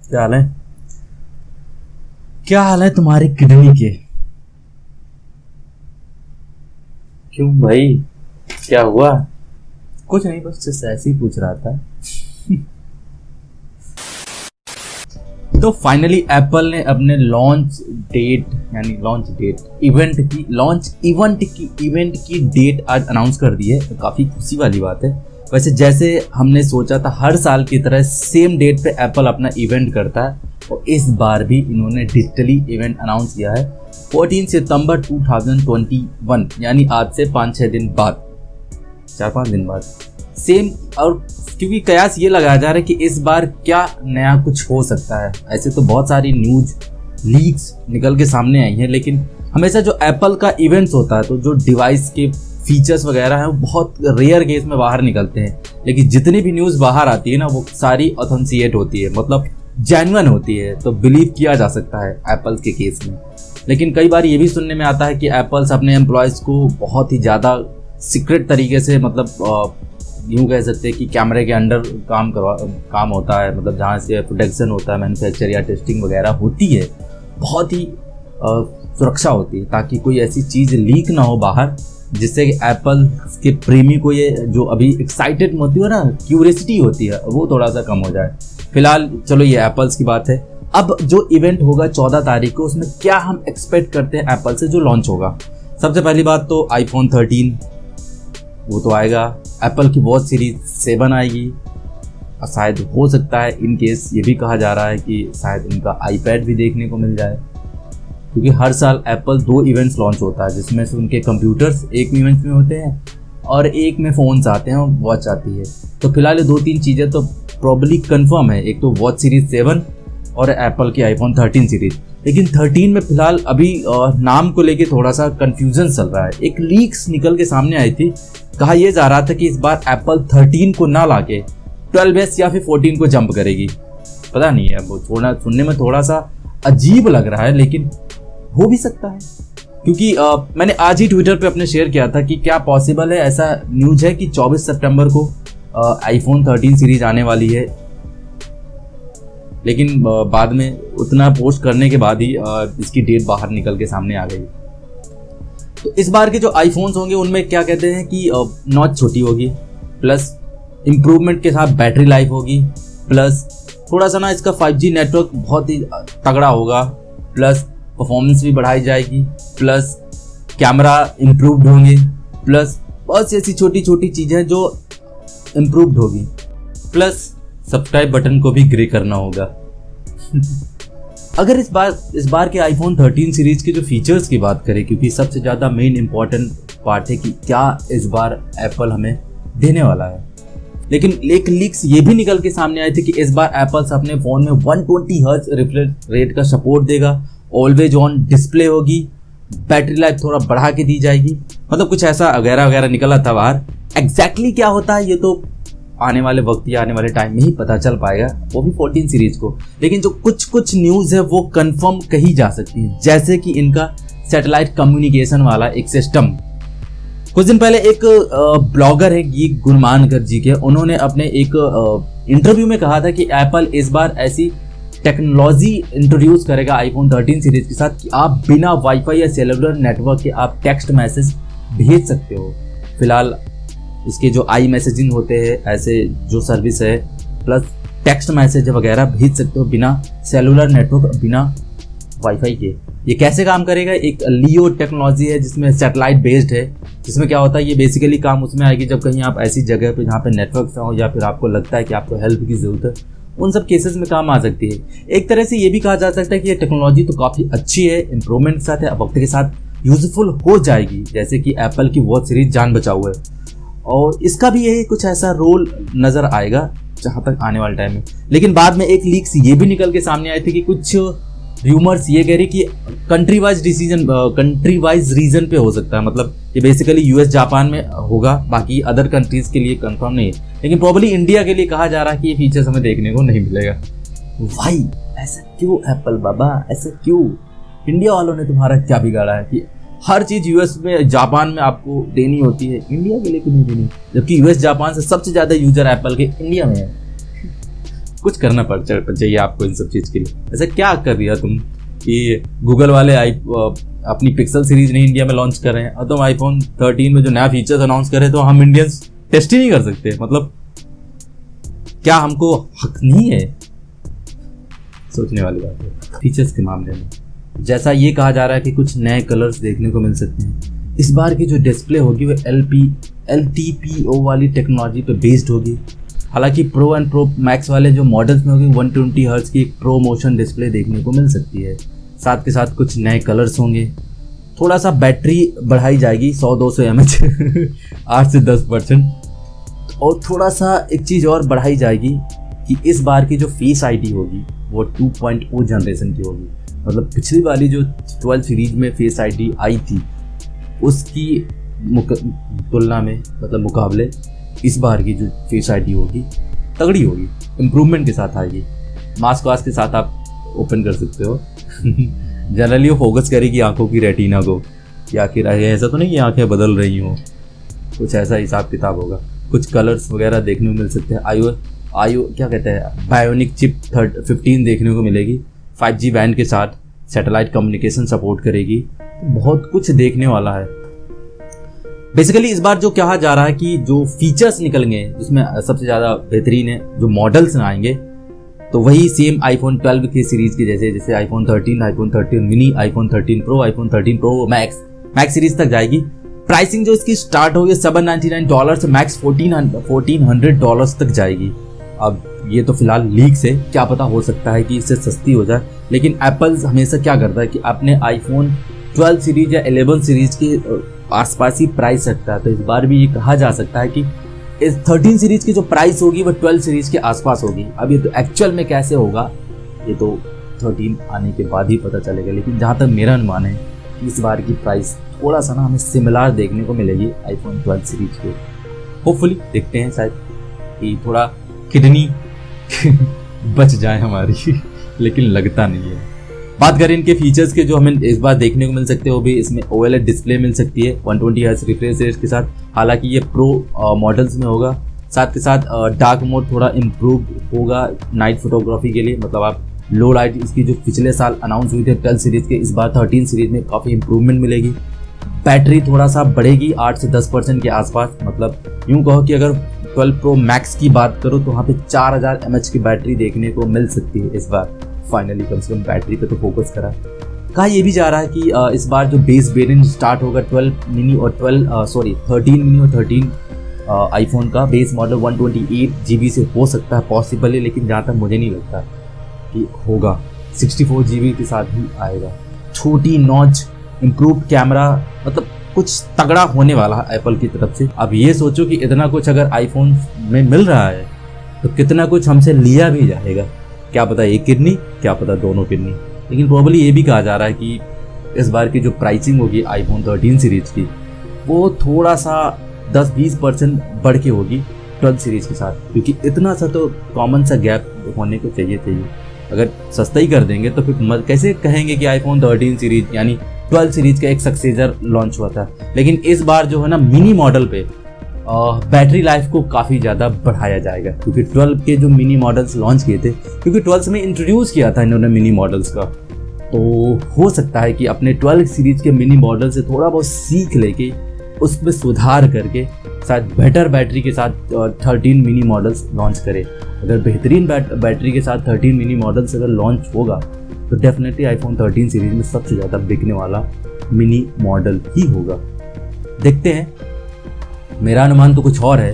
क्या हाल है? क्या हाल है तुम्हारी किडनी के? क्यों भाई? क्या हुआ? कुछ नहीं, बस जस्ट ऐसे ही पूछ रहा था। तो फाइनली एप्पल ने अपने लॉन्च डेट यानी इवेंट की डेट आज अनाउंस कर दी है। काफ़ी खुशी वाली बात है। वैसे जैसे हमने सोचा था हर साल की तरह सेम डेट पे एप्पल अपना इवेंट करता है, और इस बार भी इन्होंने डिजिटली इवेंट अनाउंस किया है 14 सितंबर 2021, यानी आज से 5-6 दिन बाद, 4-5 दिन बाद सेम। और क्योंकि कयास ये लगाया जा रहा है कि इस बार क्या नया कुछ हो सकता है। ऐसे तो बहुत सारी न्यूज लीक्स निकल के सामने आई हैं, लेकिन हमेशा जो एप्पल का इवेंट्स होता है तो जो डिवाइस के फीचर्स वगैरह हैं वो बहुत रेयर केस में बाहर निकलते हैं। लेकिन जितनी भी न्यूज़ बाहर आती है ना, वो सारी ऑथेंटिकेट होती है, मतलब जेन्युइन होती है, तो बिलीव किया जा सकता है एप्पल के केस में। लेकिन कई बार ये भी सुनने में आता है कि एप्पल्स अपने एम्प्लॉयज़ को बहुत ही ज़्यादा सीक्रेट तरीके से, मतलब यूँ कह सकते हैं कि कैमरे के अंडर काम होता है, मतलब जहाँ से प्रोडक्शन होता है, मैन्युफैक्चर या टेस्टिंग वगैरह होती है, बहुत ही सुरक्षा होती है ताकि कोई ऐसी चीज़ लीक ना हो बाहर, जिससे एप्पल के प्रेमी को ये जो अभी एक्साइटेड होती है ना, क्यूरियसिटी होती है, वो थोड़ा सा कम हो जाए। फिलहाल चलो ये एप्पल्स की बात है। अब जो इवेंट होगा 14 तारीख को, उसमें क्या हम एक्सपेक्ट करते हैं एप्पल से जो लॉन्च होगा। सबसे पहली बात तो आईफोन 13 वो तो आएगा, एप्पल की वॉच सीरीज 7 आएगी, और शायद हो सकता है इन केस ये भी कहा जा रहा है कि शायद इनका आईपैड भी देखने को मिल जाए, क्योंकि हर साल एप्पल 2 इवेंट्स लॉन्च होता है, जिसमें से उनके कंप्यूटर्स एक इवेंट में होते हैं और एक में फ़ोन्स आते हैं और वॉच आती है। तो फिलहाल ये 2-3 चीज़ें तो प्रॉब्ली कंफर्म है, एक तो वॉच सीरीज 7 और एप्पल की आईफोन 13 सीरीज। लेकिन 13 में फिलहाल अभी नाम को लेके थोड़ा सा कन्फ्यूजन चल रहा है। एक लीक्स निकल के सामने आई थी, कहा यह जा रहा था कि इस बार एप्पल 13 को ना लाके 12s या फिर 14 को जंप करेगी। पता नहीं है, वो थोड़ा सुनने में थोड़ा सा अजीब लग रहा है, लेकिन हो भी सकता है, क्योंकि मैंने आज ही ट्विटर पे अपने शेयर किया था कि क्या पॉसिबल है, ऐसा न्यूज़ है कि 24 सितंबर को आईफोन 13 सीरीज आने वाली है। लेकिन बाद में उतना पोस्ट करने के बाद ही इसकी डेट बाहर निकल के सामने आ गई। तो इस बार के जो आईफोन्स होंगे उनमें क्या कहते हैं कि नॉच छोटी होगी, प्लस इम्प्रूवमेंट के साथ बैटरी लाइफ होगी, प्लस थोड़ा सा ना इसका 5G नेटवर्क बहुत ही तगड़ा होगा, प्लस परफॉर्मेंस भी बढ़ाई जाएगी, प्लस कैमरा इम्प्रूव्ड होंगे, प्लस बहुत सी ऐसी छोटी छोटी चीज़ें जो इम्प्रूव्ड होगी, प्लस सब्सक्राइब बटन को भी ग्रे करना होगा। अगर इस बार के आईफोन 13 सीरीज के जो फीचर्स की बात करें, क्योंकि सबसे ज़्यादा मेन इंपॉर्टेंट पार्ट है कि क्या इस बार एप्पल हमें देने वाला है। लेकिन एक लीक्स ये भी निकल के सामने आए थे कि इस बार एप्पल्स अपने फ़ोन में 120 हर्ट्ज रिफ्रेश रेट का सपोर्ट देगा, ऑलवेज ऑन डिस्प्ले होगी, बैटरी लाइफ थोड़ा बढ़ा के दी जाएगी, मतलब कुछ ऐसा वगैरह वगैरह निकला था बाहर। एग्जैक्टली क्या होता है ये तो आने वाले वक्त या आने वाले टाइम में ही पता चल पाएगा, वो भी 14 सीरीज को। लेकिन जो कुछ न्यूज़ है वो कंफर्म कही जा सकती है, जैसे कि इनका सैटेलाइट कम्युनिकेशन वाला एक सिस्टम। कुछ दिन पहले एक ब्लॉगर है गीक गुरमानकर जी के, उन्होंने अपने एक इंटरव्यू में कहा था कि एप्पल इस बार ऐसी टेक्नोलॉजी इंट्रोड्यूस करेगा आईफोन 13 सीरीज के साथ कि आप बिना वाईफाई या सेलुलर नेटवर्क के आप टेक्स्ट मैसेज भेज सकते हो। फिलहाल इसके जो आई मैसेजिंग होते हैं, ऐसे जो सर्विस है, प्लस टेक्स्ट मैसेज वगैरह भेज सकते हो बिना सेलुलर नेटवर्क, बिना वाईफाई के। ये कैसे काम करेगा? एक लियो टेक्नोलॉजी है जिसमें सैटेलाइट बेस्ड है, जिसमें क्या होता है, ये बेसिकली काम उसमें आएगी जब कहीं आप ऐसी जगह पे जहाँ पे नेटवर्क ना हो या फिर आपको लगता है कि आपको हेल्प की ज़रूरत है, उन सब केसेस में काम आ सकती है। एक तरह से ये भी कहा जा सकता है कि ये टेक्नोलॉजी तो काफ़ी अच्छी है, इंप्रूवमेंट के साथ है, वक्त के साथ यूजफुल हो जाएगी, जैसे कि एप्पल की वॉच सीरीज जान बचाओ है, और इसका भी यही कुछ ऐसा रोल नज़र आएगा जहाँ तक आने वाले टाइम में। लेकिन बाद में एक लीक्स ये भी निकल के सामने आए थे कि कुछ र्यूमर्स ये कह रही कि कंट्री वाइज रीजन पे हो सकता है, मतलब ये बेसिकली यूएस जापान में होगा, बाकी अदर कंट्रीज के लिए कंफर्म नहीं है। लेकिन प्रॉब्ली इंडिया के लिए कहा जा रहा है कि ये फीचर्स हमें देखने को नहीं मिलेगा। भाई ऐसा क्यों एप्पल बाबा, ऐसा क्यों? इंडिया वालों ने तुम्हारा क्या बिगाड़ा है कि हर चीज़ यूएस में जापान में आपको देनी होती है, इंडिया के लिए क्यों नहीं देनी? जबकि यूएस जापान से सबसे ज़्यादा यूजर एप्पल के इंडिया में है। कुछ करना चाहिए आपको इन सब चीज़ के लिए। ऐसा क्या कर दिया तुम कि गूगल वाले अपनी पिक्सल सीरीज नहीं इंडिया में लॉन्च कर रहे हैं और तुम आईफोन 13 में जो नया फीचर्स अनाउंस करे तो हम इंडियंस टेस्ट ही नहीं कर सकते? मतलब क्या हमको हक नहीं है? सोचने वाली बात है। फीचर्स के मामले में जैसा ये कहा जा रहा है कि कुछ नए कलर्स देखने को मिल सकते हैं। इस बार की जो डिस्प्ले होगी वो LTPO वाली टेक्नोलॉजी पे बेस्ड होगी। हालांकि प्रो एंड प्रो मैक्स वाले जो मॉडल्स में होगी 120 हर्ट्ज की एक प्रो मोशन डिस्प्ले देखने को मिल सकती है। साथ के साथ कुछ नए कलर्स होंगे। थोड़ा सा बैटरी बढ़ाई जाएगी 100-200 mAh 8 से 10%। और थोड़ा सा एक चीज़ और बढ़ाई जाएगी कि इस बार की जो फेस आईडी होगी वो 2.0 जनरेशन की होगी। मतलब पिछली वाली जो 12 सीरीज में फेस आईडी आई थी उसकी तुलना में, मतलब मुकाबले, इस बार की जो फेस आईडी होगी तगड़ी होगी, इम्प्रूवमेंट के साथ आएगी। मास्क वास्क के साथ आप ओपन कर सकते हो। जनरली वो फोकस करेगी आंखों की रेटिना को कि आखिर ऐसा तो नहीं कि आंखें बदल रही हों, कुछ ऐसा हिसाब किताब होगा। कुछ कलर्स वगैरह देखने को मिल सकते हैं। आयो क्या कहते हैं, बायोनिक चिप 15 देखने को मिलेगी। 5G बैंड के साथ सैटेलाइट कम्युनिकेशन सपोर्ट करेगी। बहुत कुछ देखने वाला है। बेसिकली इस बार जो कहा जा रहा है कि जो फीचर्स निकलेंगे जिसमें सबसे ज़्यादा बेहतरीन है जो मॉडल्स आएंगे तो वही सेम आईफोन 12 की सीरीज़ के जैसे iPhone 13, iPhone 13 mini, iPhone 13 pro, iPhone 13 pro max series तक जाएगी। प्राइसिंग जो इसकी स्टार्ट होगी $799 से मैक्स $1400 तक जाएगी। अब ये तो फिलहाल लीक से, क्या पता हो सकता है कि इससे सस्ती हो जाए। लेकिन एप्पल हमेशा क्या करता है कि अपने आईफोन 12 सीरीज या 11 सीरीज के आसपास ही प्राइस रखता है। तो इस बार भी ये कहा जा सकता है कि इस 13 सीरीज की जो प्राइस होगी वो 12 सीरीज के आसपास होगी। अब ये तो एक्चुअल में कैसे होगा ये तो 13 आने के बाद ही पता चलेगा। लेकिन जहाँ तक मेरा अनुमान है कि इस बार की प्राइस थोड़ा सा ना हमें सिमिलर देखने को मिलेगी आईफोन 12 सीरीज के। होपफुली देखते हैं शायद कि थोड़ा किडनी बच जाए हमारी, लेकिन लगता नहीं है। बात करें इनके फीचर्स के जो हमें इस बार देखने को मिल सकते हैं वो भी इसमें OLED डिस्प्ले मिल सकती है 120 हर्ट्ज रिफ्रेश रेट के साथ। हालांकि ये प्रो मॉडल्स में होगा। साथ के साथ डार्क मोड थोड़ा इम्प्रूव होगा नाइट फोटोग्राफी के लिए। मतलब आप लो लाइट, इसकी जो पिछले साल अनाउंस हुई थी 12 सीरीज के, इस बार 13 सीरीज में काफ़ी इंप्रूवमेंट मिलेगी। बैटरी थोड़ा सा बढ़ेगी 8 से 10% के आसपास। मतलब यूँ कहो कि अगर 12 प्रो मैक्स की बात करो तो वहाँ पे 4000 mAh की बैटरी देखने को मिल सकती है इस बार। फाइनली कम से कम बैटरी पे तो फोकस करा। कहा यह भी जा रहा है कि इस बार जो बेस वेरिएंट स्टार्ट होगा 13 मिनी और 13 आईफोन का बेस मॉडल 128 GB से हो सकता है पॉसिबल है। लेकिन जहाँ तक मुझे नहीं लगता कि होगा, 64 GB के साथ ही आएगा। छोटी नॉच, इम्प्रूव कैमरा, मतलब कुछ तगड़ा होने वाला है एप्पल की तरफ से। अब ये सोचो कि इतना कुछ अगर आईफोन में मिल रहा है तो कितना कुछ हमसे लिया भी जाएगा। क्या पता एक किडनी, क्या पता दोनों किडनी। लेकिन प्रॉब्ली ये भी कहा जा रहा है कि इस बार की जो प्राइसिंग होगी आईफोन 13 सीरीज की वो थोड़ा सा 10-20% बढ़ के होगी 12 सीरीज के साथ। क्योंकि इतना सा तो कॉमन सा गैप होने को चाहिए। अगर सस्ता ही कर देंगे तो फिर कैसे कहेंगे कि आईफोन 13 सीरीज यानी 12 सीरीज का एक सक्सेसर लॉन्च हुआ था। लेकिन इस बार जो है ना मिनी मॉडल पे बैटरी लाइफ को काफ़ी ज़्यादा बढ़ाया जाएगा। क्योंकि 12 के जो मिनी मॉडल्स लॉन्च किए थे, क्योंकि 12 में इंट्रोड्यूस किया था इन्होंने मिनी मॉडल्स का, तो हो सकता है कि अपने 12 सीरीज के मिनी मॉडल से थोड़ा बहुत सीख लेके उसमें सुधार करके शायद बेटर बैटरी के साथ 13 मिनी मॉडल्स लॉन्च करे। अगर बेहतरीन बैटरी के साथ 13 मिनी मॉडल्स अगर लॉन्च होगा तो डेफिनेटली आईफोन 13 सीरीज में सबसे ज़्यादा बिकने वाला मिनी मॉडल ही होगा। देखते हैं, मेरा अनुमान तो कुछ और है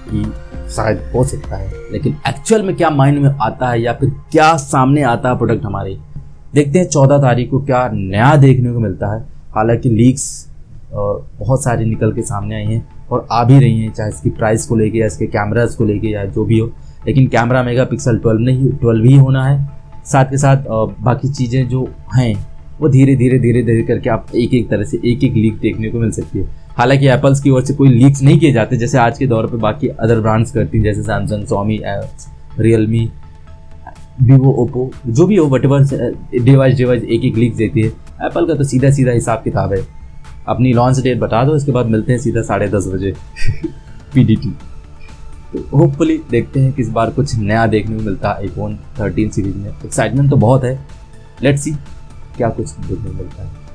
कि शायद हो सकता है, लेकिन एक्चुअल में क्या माइंड में आता है या फिर क्या सामने आता है प्रोडक्ट हमारे, देखते हैं 14 तारीख को क्या नया देखने को मिलता है। हालांकि लीक्स बहुत सारी निकल के सामने आई हैं और आ भी रही हैं, चाहे इसकी प्राइस को लेके या इसके कैमराज को लेके या जो भी हो। लेकिन कैमरा मेगापिक्सल 12 ही होना है। साथ के साथ बाकी चीज़ें जो हैं वो धीरे धीरे करके आप एक तरह से एक लीक देखने को मिल सकती है। हालांकि एप्पल्स की ओर से कोई लीक्स नहीं किए जाते जैसे आज के दौर पे बाकी अदर ब्रांड्स करती हैं, जैसे Samsung, Xiaomi, Realme, Vivo, Oppo, जो भी हो, वटेवर डिवाइस एक लीक देती है। एप्पल का तो सीधा हिसाब किताब है, अपनी लॉन्च डेट बता दो, इसके बाद मिलते हैं सीधा 10:30 बजे PDT। तो होपफुली देखते हैं कि इस बार कुछ नया देखने को मिलता है आईफोन 13 सीरीज में। एक्साइटमेंट तो बहुत है, लेट्स सी क्या कुछ देखने को मिलता है।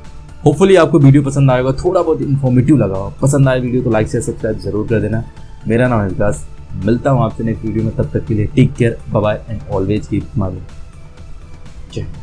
होपफुली आपको वीडियो पसंद आएगा, थोड़ा बहुत इन्फॉर्मेटिव लगा हो। पसंद आए वीडियो तो लाइक शेयर सब्सक्राइब जरूर कर देना। मेरा नाम है विकास, मिलता हूँ आपसे नेक्स्ट वीडियो में। तब तक के लिए take care, bye bye and always keep smiling. Jai Hind.